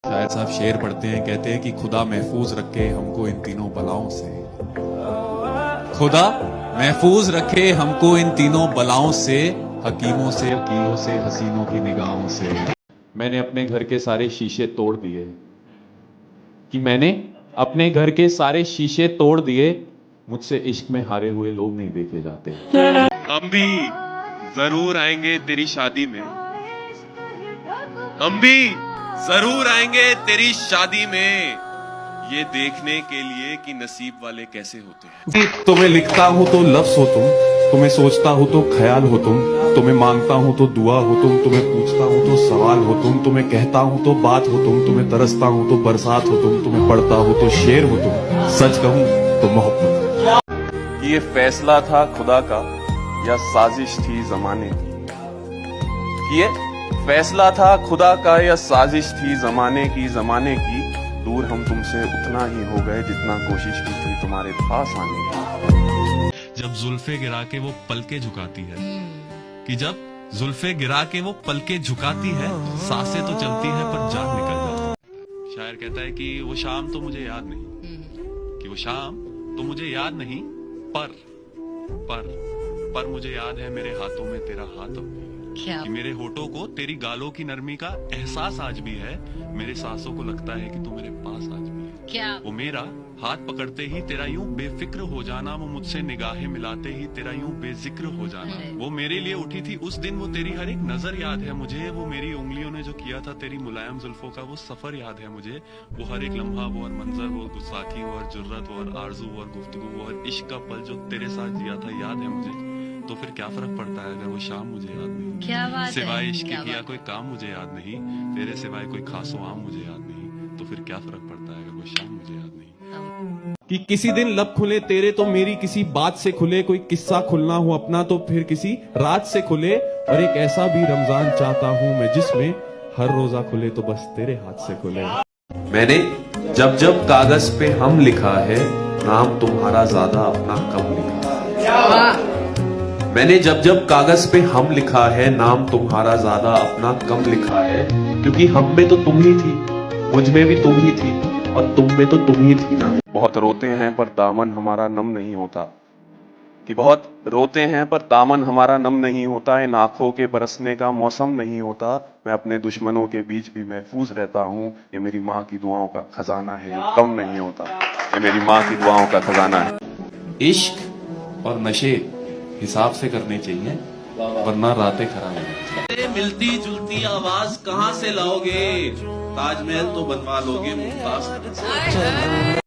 शायर साहब शेर पढ़ते हैं, कहते हैं कि खुदा महफूज रखे हमको इन तीनों बलाओं से। खुदा महफूज रखे हमको इन तीनों बलाओं से, हकीमों से, वकीलों से, हसीनों की निगाहों से। मैंने अपने घर के सारे शीशे तोड़ दिए, कि मैंने अपने घर के सारे शीशे तोड़ दिए, मुझसे इश्क में हारे हुए लोग नहीं देखे जाते। हम भी जरूर आएंगे तेरी शादी में, हम भी जरूर आएंगे तेरी शादी में, ये देखने के लिए कि नसीब वाले कैसे होते हैं। तुम्हें लिखता हूं तो लफ्ज हो तुम, तुम्हें सोचता हूं तो ख्याल हो तुम, तुम्हें मांगता हूं तो दुआ हो तुम, तुम्हें पूछता हूं तो सवाल हो तुम, तुम्हें कहता हूं तो बात हो तुम, तुम्हें तरसता हूं तो बरसात हो तुम, तुम्हें पढ़ता हूं तो शेर हो तुम, सच कहूं तो मोहब्बत। ये फैसला था खुदा का या साजिश थी जमाने की? ये फैसला था खुदा का या साजिश थी जमाने की, दूर हम तुमसे उतना ही हो गए जितना कोशिश की थी तुम्हारे पास आने की। जब जुल्फे गिरा के वो पलके झुकाती है, कि जब जुल्फे गिरा के वो पलके झुकाती है, सांसें तो चलती है पर जान निकल जाती है। शायर कहता है कि वो शाम तो मुझे याद नहीं, कि वो शाम तो मुझे याद नहीं, पर मुझे याद है मेरे हाथों में तेरा हाथ अब भी, कि मेरे होठों को तेरी गालों की नरमी का एहसास आज भी है, मेरे सांसों को लगता है कि तू मेरे पास आज भी है। क्या वो मेरा हाथ पकड़ते ही तेरा यूं बेफिक्र हो जाना, वो मुझसे निगाहें मिलाते ही तेरा यूं बेजिक्र हो जाना, वो मेरे लिए उठी थी उस दिन, वो तेरी हर एक नजर याद है मुझे, वो मेरी उंगलियों ने जो किया था तेरी मुलायम जुल्फों का वो सफर याद है मुझे, वो हर एक लम्हा, वो हर मंजर, वो गुस्साखी, वो हर जुर्रत, वो हर आरजू, वो हर गुफ्तगू, वो हर इश्क का पल जो तेरे साथ जिया था याद है मुझे। तो फिर क्या फर्क पड़ता है अगर वो शाम मुझे याद नहीं? क्या बात सिवाय है, इश्क क्या किया बात। कोई काम मुझे याद नहीं, तेरे सिवाय कोई खासो आम मुझे याद नहीं, तो फिर क्या फर्क पड़ता है अगर वो शाम मुझे याद नहीं? कि किसी दिन लब खुले तेरे तो मेरी किसी बात से खुले, कोई किस्सा खुलना हो अपना तो फिर किसी रात से खुले, और एक ऐसा भी रमजान चाहता हूँ मैं जिसमें हर रोजा खुले तो बस तेरे हाथ से खुले। मैंने जब जब कागज पे हम लिखा है, नाम तुम्हारा ज्यादा अपना कम लिखा है। मैंने जब जब कागज पे हम लिखा है, नाम तुम्हारा ज्यादा अपना कम लिखा है, क्योंकि हम में तो तुम ही थी, मुझ में भी तुम ही थी, और तुम में तो तुम ही थी ना। बहुत रोते हैं पर दामन हमारा नम नहीं होता, कि बहुत रोते हैं पर दामन हमारा नम नहीं होता, इन आंखों के बरसने का मौसम नहीं होता, मैं अपने दुश्मनों के बीच भी महफूज रहता हूँ, ये मेरी माँ की दुआओं का खजाना है, ये कम नहीं होता, ये मेरी माँ की दुआओं का खजाना है। इश्क और नशे हिसाब से करने चाहिए, वरना रातें खराब हो जाती हैं। मिलती जुलती आवाज कहाँ से लाओगे, ताजमहल तो बनवा लोगे मुमताज।